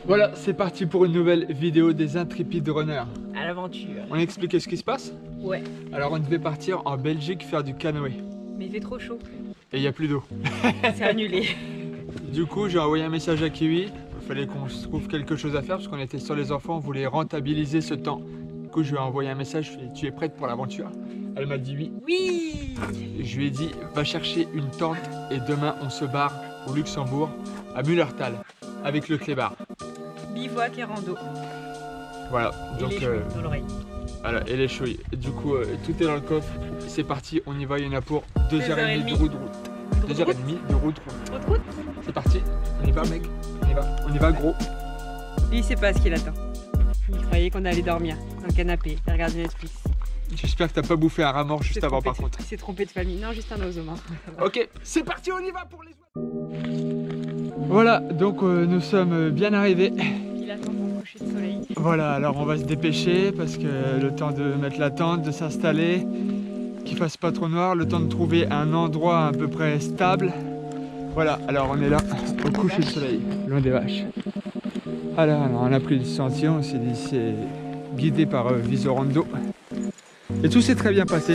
Voilà, c'est parti pour une nouvelle vidéo des intrépides runners. À l'aventure. On a expliqué ce qui se passe? Ouais. Alors on devait partir en Belgique faire du canoë. Mais il fait trop chaud. Et il n'y a plus d'eau. C'est annulé. Du coup, j'ai envoyé un message à Kiwi. Il fallait qu'on se trouve quelque chose à faire parce qu'on était sur les enfants, on voulait rentabiliser ce temps. Du coup, je lui ai envoyé un message, je lui ai dit, tu es prête pour l'aventure? Elle m'a dit oui. Oui. Je lui ai dit, va chercher une tente et demain on se barre au Luxembourg, à Mullertal, avec le clébard. Bivouac et rando. Voilà, Et donc les cheveux dans l'oreille. voilà, et les chouilles. Du coup, tout est dans le coffre. C'est parti, on y va, il y en a pour 2h30 de route. 2h30 de route. Route. C'est parti, on y va mec, on y va gros. Lui, il sait pas ce qu'il attend. Il croyait qu'on allait dormir dans le canapé et regarder Netflix. J'espère que t'as pas bouffé un rat mort juste avant par contre. Il s'est trompé de famille. Non, juste un oiseau mort. Ok, c'est parti, on y va pour les oiseaux. Voilà, donc nous sommes bien arrivés. Il attend mon coucher de soleil. Voilà, alors on va se dépêcher parce que le temps de mettre la tente, de s'installer, qu'il fasse pas trop noir, le temps de trouver un endroit à peu près stable. Voilà, alors on est là au coucher de soleil, loin des vaches. Alors on a pris une sentier, on s'est dit c'est guidé par Visorando. Et tout s'est très bien passé.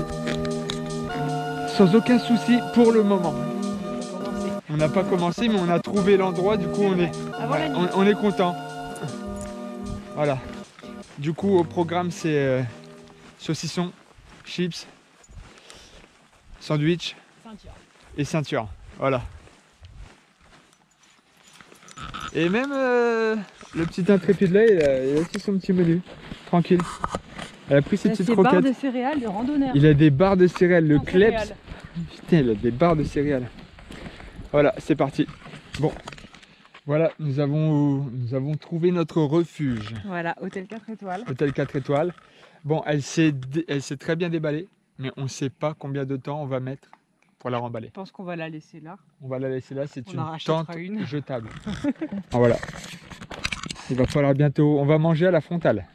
Sans aucun souci pour le moment. On n'a pas commencé mais on a trouvé l'endroit, du coup on est content. Voilà. Du coup au programme c'est saucisson, chips, sandwich et ceinture. Voilà. Et même le petit intrépide là, il a aussi son petit menu. Tranquille. Elle a pris ses petites croquettes. Barres de céréales de randonneur. Il a des barres de céréales, le En Kleps. céréales. Putain, il a des barres de céréales. Voilà, c'est parti. Bon, voilà, nous avons trouvé notre refuge. Voilà, hôtel 4 étoiles. Hôtel 4 étoiles. Bon, elle s'est très bien déballée, mais on ne sait pas combien de temps on va mettre pour la remballer. Je pense qu'on va la laisser là. On va la laisser là, c'est On une en rachètera tente une. jetable. Ah, voilà. Il va falloir bientôt, on va manger à la frontale.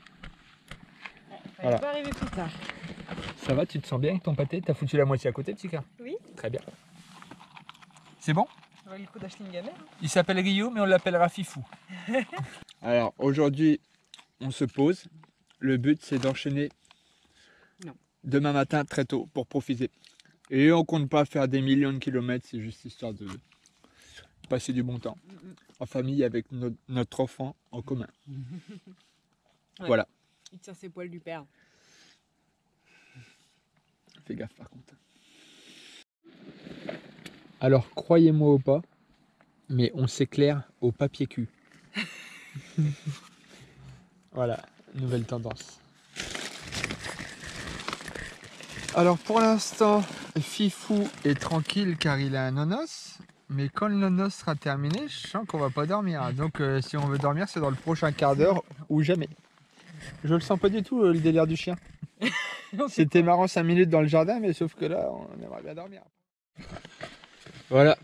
Voilà. Pas arriver plus tard. Ça va, tu te sens bien avec ton pâté? T'as foutu la moitié à côté, petit gars? Oui. Très bien. C'est bon? Ça va le coup d'acheter une gamelle. Il s'appelle Rio, mais on l'appellera Fifou. Alors, aujourd'hui, on se pose. Le but, c'est d'enchaîner demain matin très tôt pour profiter. Et on compte pas faire des millions de kilomètres, c'est juste histoire de passer du bon temps. En famille, avec notre enfant en commun. Ouais. Voilà. Il tient ses poils du père. Fais gaffe par contre. Alors, croyez-moi ou pas, mais on s'éclaire au papier cul. Voilà, nouvelle tendance. Alors pour l'instant, Fifou est tranquille car il a un nonos. Mais quand le nonos sera terminé, je sens qu'on va pas dormir. Donc si on veut dormir, c'est dans le prochain quart d'heure ou jamais. Je le sens pas du tout le délire du chien. C'était marrant 5 minutes dans le jardin, mais sauf que là, on aimerait bien dormir. Voilà,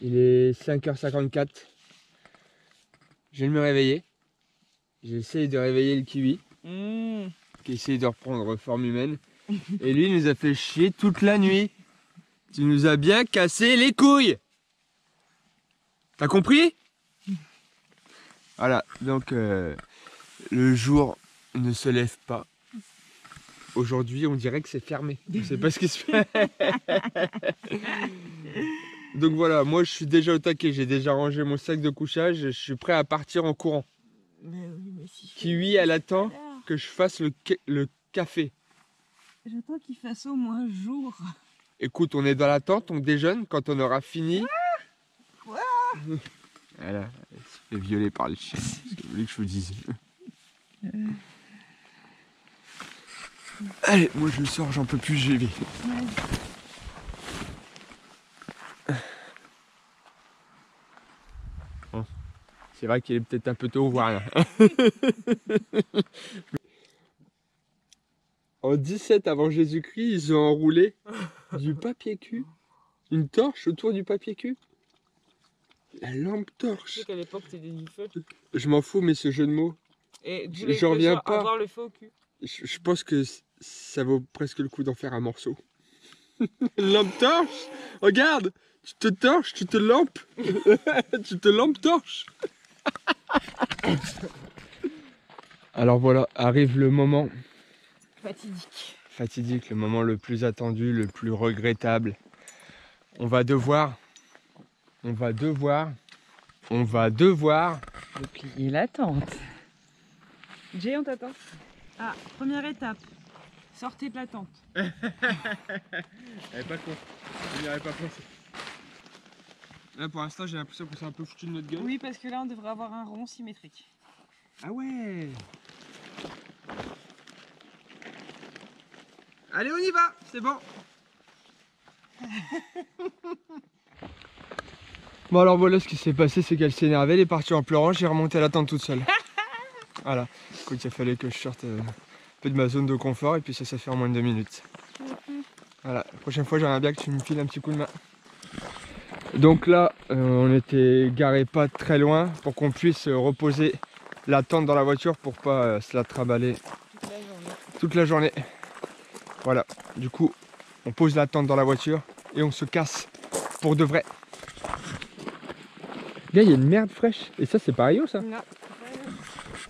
il est 5h54. Je viens de me réveiller. J'essaye de réveiller le kiwi, qui essaye de reprendre forme humaine. Et lui, il nous a fait chier toute la nuit. Tu nous as bien cassé les couilles. T'as compris? Voilà, donc le jour ne se lève pas. Aujourd'hui, on dirait que c'est fermé. Je ne sais pas ce qui se fait. Donc voilà, moi je suis déjà au taquet. J'ai déjà rangé mon sac de couchage. Je suis prêt à partir en courant. Mais oui, mais si. Kiwi, elle attend que je fasse le café. J'attends qu'il fasse au moins jour. Écoute, on est dans la tente, on déjeune. Quand on aura fini... Quoi? Elle se fait violer par le chien. C'est ce que vous voulez que je vous dise. Allez, moi je sors, j'en peux plus, j'y vais. Bon. C'est vrai qu'il est peut-être un peu tôt, voire rien. En 17 avant Jésus-Christ, ils ont enroulé du papier cul, une torche autour du papier cul. La lampe torche. Tu sais qu'à l'époque c'était du feu. Je m'en fous, mais ce jeu de mots, Et je reviens pas. Avoir le feu au cul. Je pense que ça vaut presque le coup d'en faire un morceau. Lampe torche. Regarde, tu te torches, tu te lampes. Tu te lampes torche. Alors voilà, arrive le moment Fatidique. le moment le plus attendu, le plus regrettable. On va devoir Plier la tente. Jay, on t'attend. Ah, première étape. Sortez de la tente. Elle est pas con, je n'y avais pas pensé. Là pour l'instant j'ai l'impression qu'on s'est un peu foutu de notre gueule. Oui, parce que là, on devrait avoir un rond symétrique. Ah ouais. Allez, on y va, c'est bon. Bon alors voilà, ce qui s'est passé, c'est qu'elle s'est énervée, elle est partie en pleurant, j'ai remonté la tente toute seule. Voilà, écoute, il fallait que je sorte un peu de ma zone de confort et puis ça s'est fait en moins de 2 minutes. Voilà, la prochaine fois j'aimerais bien que tu me files un petit coup de main. Donc là, on était garé pas très loin pour qu'on puisse reposer la tente dans la voiture pour pas se la trimballer toute la journée. Voilà, du coup, on pose la tente dans la voiture et on se casse pour de vrai. Là, il y a une merde fraîche. Et ça, c'est pareil ça? Non.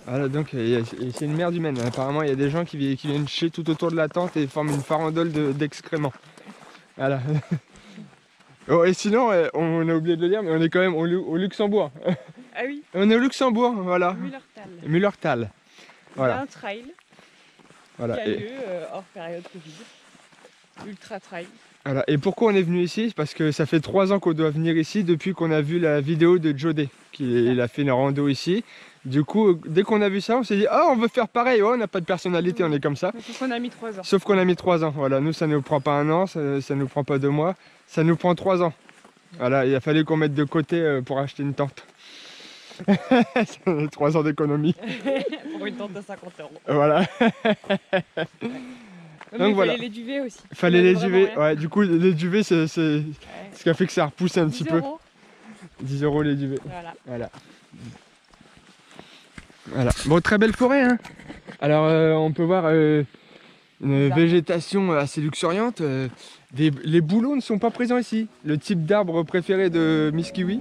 Voilà, donc c'est une merde humaine. Apparemment, il y a des gens qui viennent chier tout autour de la tente et forment une farandole d'excréments. Voilà. Oh, et sinon, on a oublié de le dire, mais on est quand même au Luxembourg. Ah oui. On est au Luxembourg, voilà. Mullertal. Mullertal. Voilà. Il y Voilà. a un trail Voilà. qui a lieu hors période Covid. Ultra trail. Voilà. Et pourquoi on est venu ici? Parce que ça fait 3 ans qu'on doit venir ici depuis qu'on a vu la vidéo de Jodé. Il a fait une rando ici. Du coup, dès qu'on a vu ça, on s'est dit « Ah, on veut faire pareil, oh, on n'a pas de personnalité, on est comme ça. » Sauf qu'on a mis 3 ans. Sauf qu'on a mis 3 ans. Voilà, nous, ça ne nous prend pas 1 an, ça ne nous prend pas 2 mois. Ça nous prend 3 ans. Voilà, il a fallu qu'on mette de côté pour acheter une tente. 3 ans d'économie. Pour une tente de 50 €. Voilà. Donc voilà. Fallait les duvets aussi. Fallait les duvets. Ouais, du coup, les duvets, c'est ce qui a fait que ça a repoussé un petit peu. 10 € les duvets. Voilà. Voilà. Bon, très belle forêt, hein. Alors, on peut voir une végétation assez luxuriante. Les bouleaux ne sont pas présents ici. Le type d'arbre préféré de Miss Kiwi.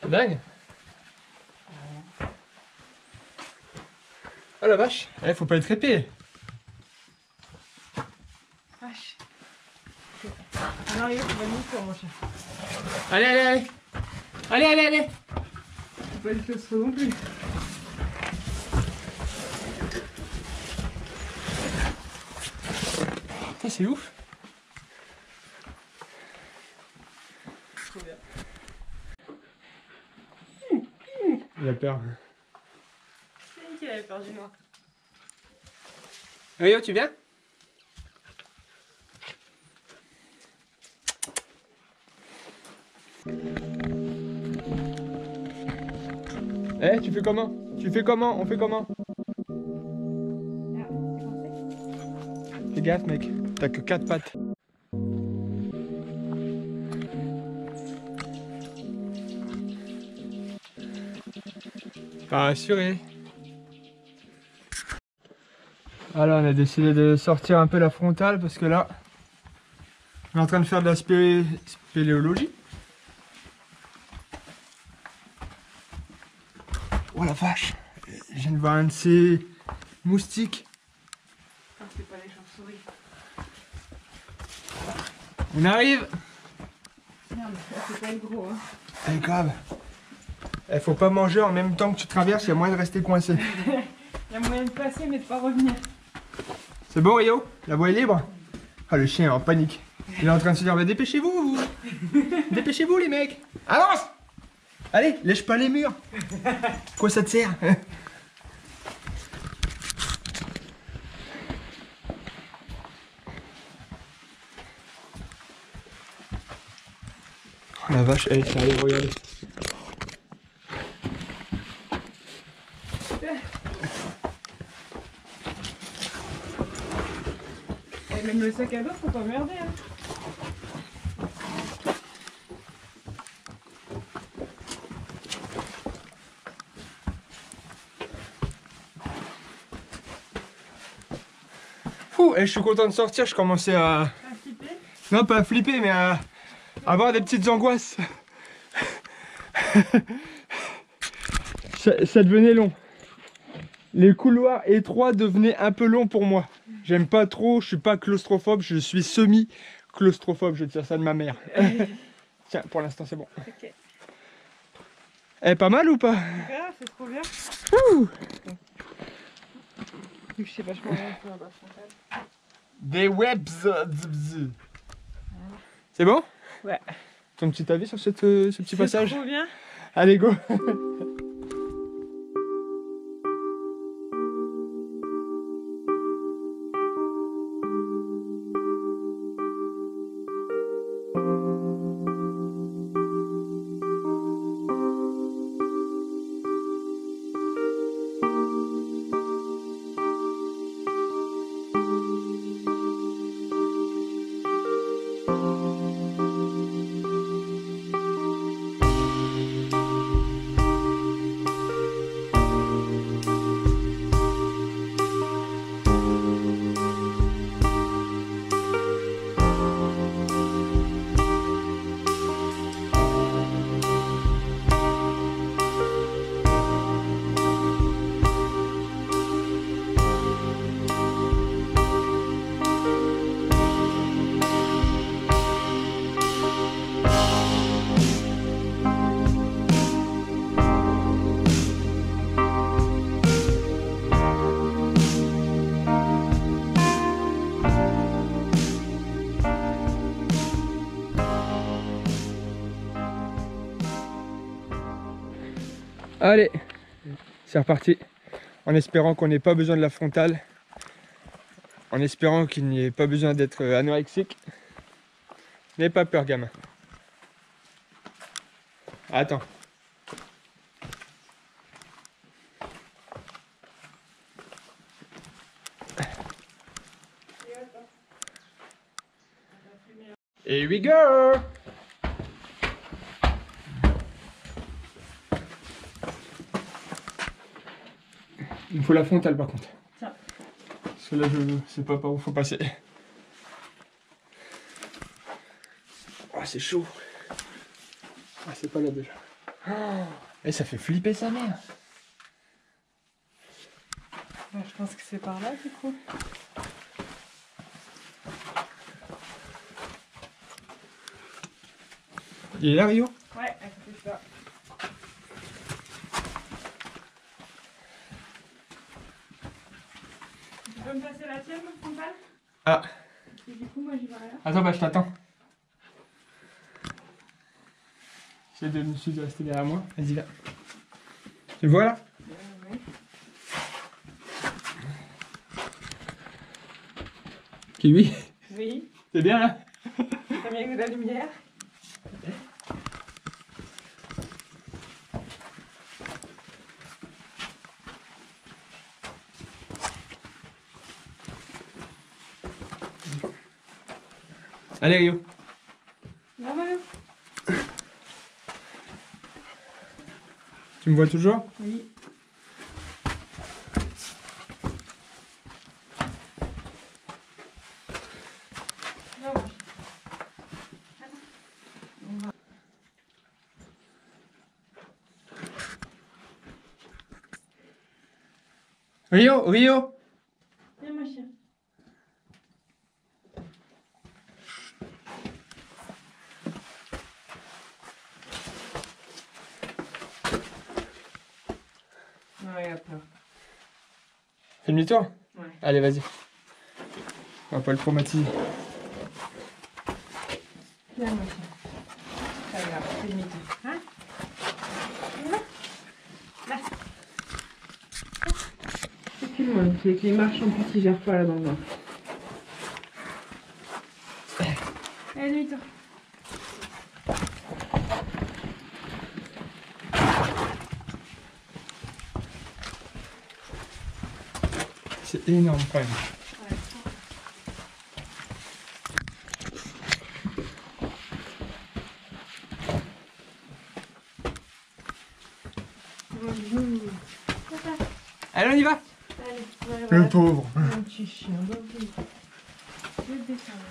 C'est dingue. Oh la vache. Faut pas être épais. Vache. Alors, il va nous faire, mon chien. Allez. Faut pas être trop non plus. Ça c'est ouf. Trop bien. Il a peur. C'est lui qui avait peur du noir. Rio, tu viens? Tu fais comment? On fait comment? Fais gaffe mec, t'as que 4 pattes. Pas assuré. Alors on a décidé de sortir un peu la frontale parce que là, on est en train de faire de la spéléologie. Oh la vache! Je viens de voir un de ces moustiques. C'est pas les chauves-souris. On arrive! Merde, c'est pas le gros. Hein. Eh grave! Il faut pas manger en même temps que tu traverses, il y a moyen de rester coincé. Il y a moyen de passer mais de pas revenir. C'est bon Rio? La voie est libre? Ah le chien est en panique. Il est en train de se dire bah, dépêchez-vous! Dépêchez-vous les mecs! Avance! Allez, lèche pas les murs! Quoi ça te sert? Oh la vache, elle ça arrive, regardez. Et même le sac à dos, faut pas merder. Hein. Fou, je suis content de sortir, je commençais à... À flipper. Non, pas à flipper, mais à avoir des petites angoisses. Ça devenait long. Les couloirs étroits devenaient un peu longs pour moi. J'aime pas trop, je suis pas claustrophobe, je suis semi-claustrophobe, je tire ça de ma mère. Tiens, pour l'instant c'est bon. Ok. Elle est pas mal ou pas? Ah, c'est trop bien. Ouh. Je sais vachement bien faire la frontale. Des webs. C'est bon? Ouais. Ton petit avis sur ce petit passage? C'est trop bien. Allez, go. Allez, c'est reparti. En espérant qu'on n'ait pas besoin de la frontale. En espérant qu'il n'y ait pas besoin d'être anorexique. N'aie pas peur, gamin. Attends. Here we go! Il me faut la frontale par contre. Tiens. Parce que là, je sais pas par où faut passer. Oh, c'est chaud. Ah, c'est pas là déjà. Oh, et ça fait flipper sa mère. Ouais, je pense que c'est par là du coup. Il est là, Rio? Ouais, à côté de ça. Tu peux me passer la tienne, mon frontal? Ah. Et du coup, moi j'y vais là. Attends, bah je t'attends. J'essaie de me suivre de rester derrière moi. Vas-y, là. Tu le vois là? Oui. Kiwi? Oui. C'est bien là? T'as bien que de la lumière. Allez, Rio. Non, Manu. Tu me vois toujours? Oui. Rio, Rio. Viens mon chien. Non, il a peur. Fais demi-tour. Ouais. Allez, vas-y. On va pas le traumatiser. Viens mon chien. Pas grave, fais demi-tour. Hein? Là. Recule-moi, avec les marches en plus, il gère pas là dans le noir. Allez, demi-tour. C'est énorme quand même. Allez, on y va. Allez, Le voilà. pauvre. Un petit chien, donc oui. Je vais te descendre.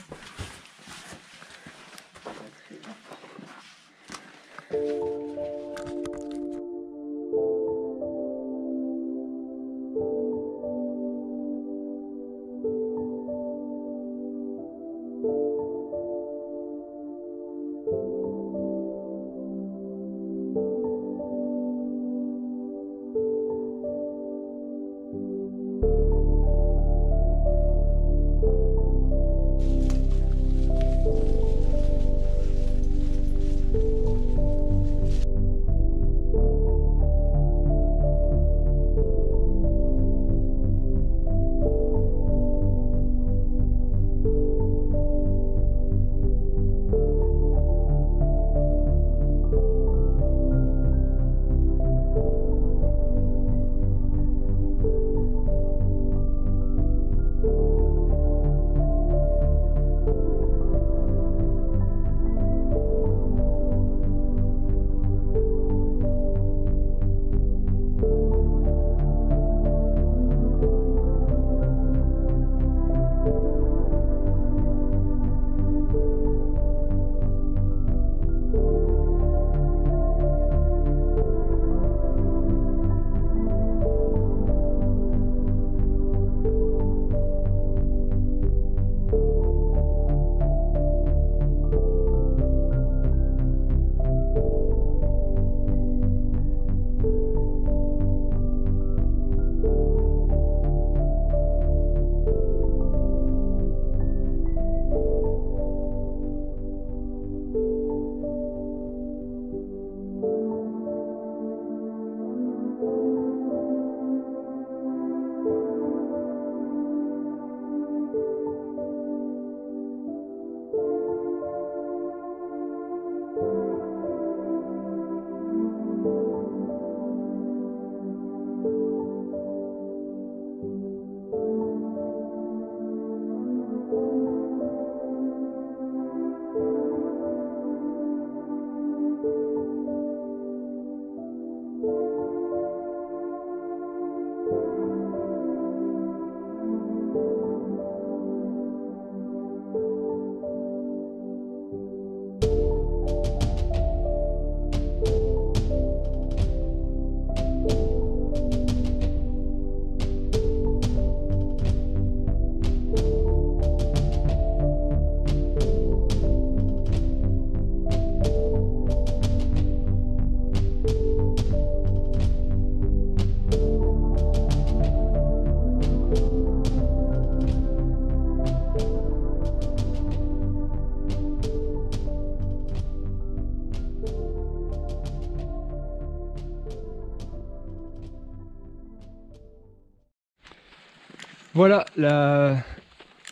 Voilà, la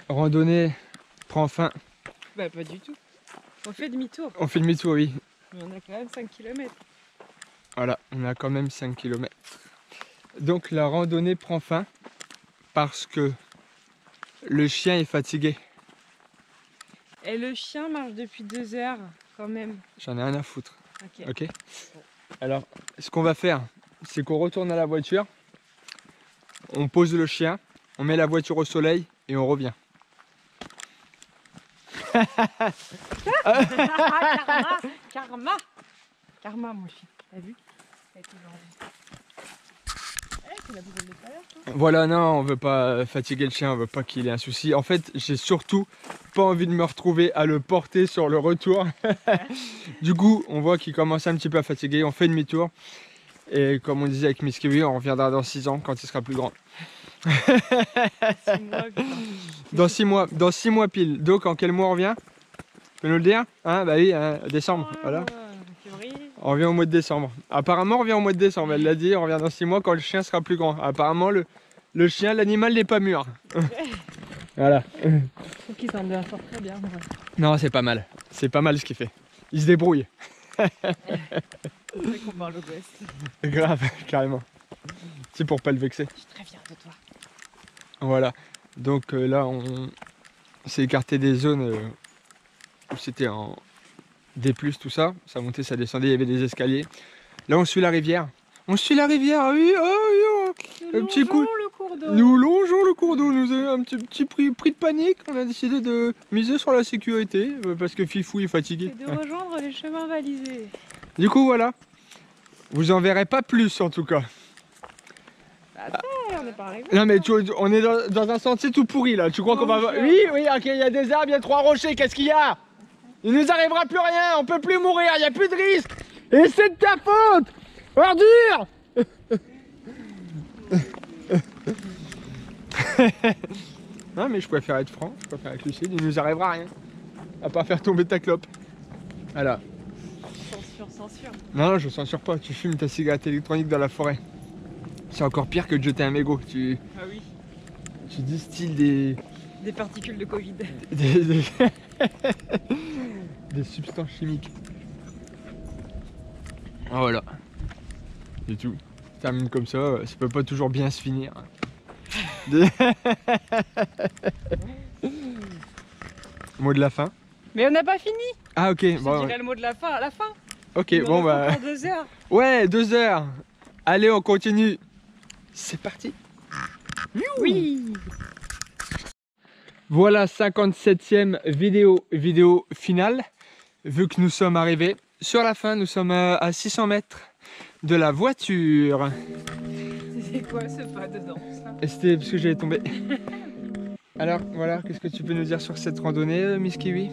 randonnée prend fin. Bah pas du tout. On fait demi-tour. On fait demi-tour, oui. Mais on a quand même 5 km. Voilà, on a quand même 5 km. Donc la randonnée prend fin parce que le chien est fatigué. Et le chien marche depuis 2 heures quand même. J'en ai rien à foutre. Ok. Ok. Alors, ce qu'on va faire, c'est qu'on retourne à la voiture, on pose le chien, on met la voiture au soleil et on revient. Karma, karma, karma mon chien. T'as vu? Ça a été vendu. il a besoin de l'extérieur, toi. Voilà, non, on veut pas fatiguer le chien, on veut pas qu'il ait un souci. En fait, j'ai surtout pas envie de me retrouver à le porter sur le retour. Du coup, on voit qu'il commence un petit peu à fatiguer, on fait demi-tour. Et comme on disait avec Miss Kiwi, on reviendra dans 6 ans quand il sera plus grand. 6 mois, putain. Dans 6 mois pile. Donc en quel mois on revient? Tu peux nous le dire? Hein, bah oui, hein, décembre, voilà. Février. On revient au mois de décembre. Apparemment, on revient au mois de décembre. Elle l'a dit, on revient dans 6 mois quand le chien sera plus grand. Apparemment, le chien, l'animal n'est pas mûr. Voilà. Je trouve qu'il s'en sort très bien. Ouais. Non, c'est pas mal. C'est pas mal ce qu'il fait. Il se débrouille. C'est vrai qu'on parle au gosse. Grave, carrément. C'est pour pas le vexer. Je suis très fière de toi. Voilà. Donc là, on s'est écarté des zones où c'était en D+, tout ça. Ça montait, ça descendait, il y avait des escaliers. Là, on suit la rivière. On suit la rivière, oui, oh, oui, un petit coup. Le cours d'eau. Nous longeons le cours d'eau. Nous avons un petit prix de panique. On a décidé de miser sur la sécurité parce que Fifou est fatigué. C'est de rejoindre les chemins balisés. Du coup, voilà. Vous en verrez pas plus en tout cas. Attends, on n'est pas arrivé. Non mais on est dans un sentier tout pourri là. Tu crois qu'on va voir? Oui, ok, il y a des arbres, il y a 3 rochers. Qu'est-ce qu'il y a? Il nous arrivera plus rien. On peut plus mourir. Il n'y a plus de risque. Et c'est de ta faute, ordure. Non mais je préfère être franc. Je préfère être lucide. Il nous arrivera rien. À part faire tomber ta clope. Voilà. Censure. Non, je censure pas. Tu fumes ta cigarette électronique dans la forêt. C'est encore pire que de jeter un mégot. Ah oui. Tu distilles des particules de Covid. des substances chimiques. Ah, voilà. C'est tout. Ça termine comme ça. Ça peut pas toujours bien se finir. Mot de la fin. Mais on n'a pas fini. Ah ok. Je Bon, dirai le mot de la fin à la fin. ok, bon bah. Encore 2 heures. Ouais, 2 heures. Allez, on continue. C'est parti. Oui. Voilà, 57e vidéo finale. Vu que nous sommes arrivés sur la fin, nous sommes à 600 mètres de la voiture. C'est quoi ce pas dedans ça? Et c'était parce que j'allais tomber. Alors voilà, qu'est-ce que tu peux nous dire sur cette randonnée, Miss Kiwi?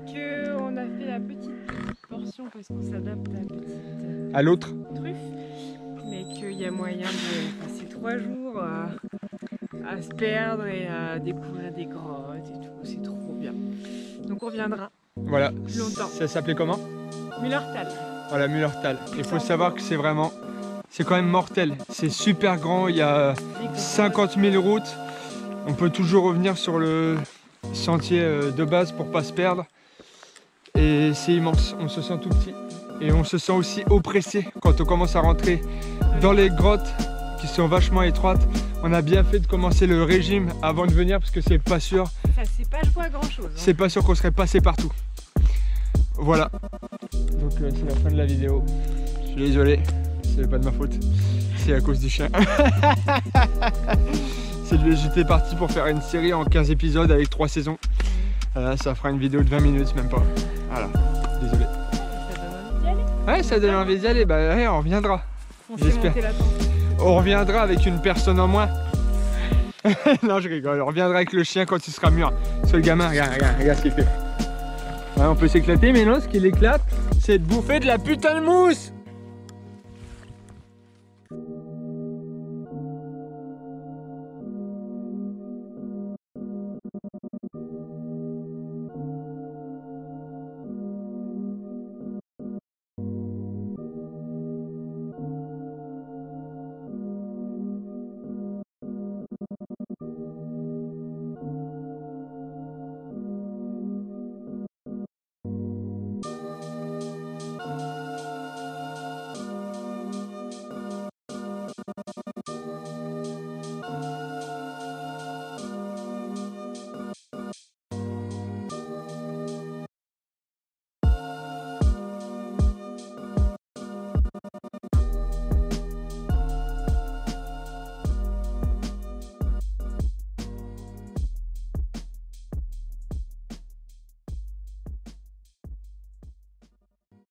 Que on a fait la petite portion parce qu'on s'adapte à la petite À l'autre? truffe, mais qu'il y a moyen de passer 3 jours à se perdre et à découvrir des grottes et tout. C'est trop bien. Donc on reviendra. Voilà. Plus longtemps. Ça s'appelait comment? Mullertal. Voilà, Mullertal. Il faut savoir que c'est vraiment... C'est quand même mortel. C'est super grand, il y a 50 000 routes. On peut toujours revenir sur le sentier de base pour pas se perdre. Et c'est immense, on se sent tout petit. Et on se sent aussi oppressé quand on commence à rentrer dans les grottes qui sont vachement étroites. On a bien fait de commencer le régime avant de venir parce que c'est pas sûr. Ça c'est pas joué à grand chose. C'est pas sûr qu'on serait passé partout. Voilà. Donc c'est la fin de la vidéo. Je suis désolé, c'est pas de ma faute. C'est à cause du chien. J'étais parti pour faire une série en 15 épisodes avec 3 saisons. Ça fera une vidéo de 20 minutes, même pas. Voilà, désolé. Ça donne envie d'y aller. Ouais, ça donne envie d'y aller. Bah ouais, on reviendra. On s'est J'espère. monté la tente. On reviendra avec une personne en moins. Non, je rigole. On reviendra avec le chien quand il sera mûr. Parce que le gamin, regarde ce qu'il fait. Ouais, on peut s'éclater, mais non, ce qui l'éclate, c'est de bouffer de la putain de mousse.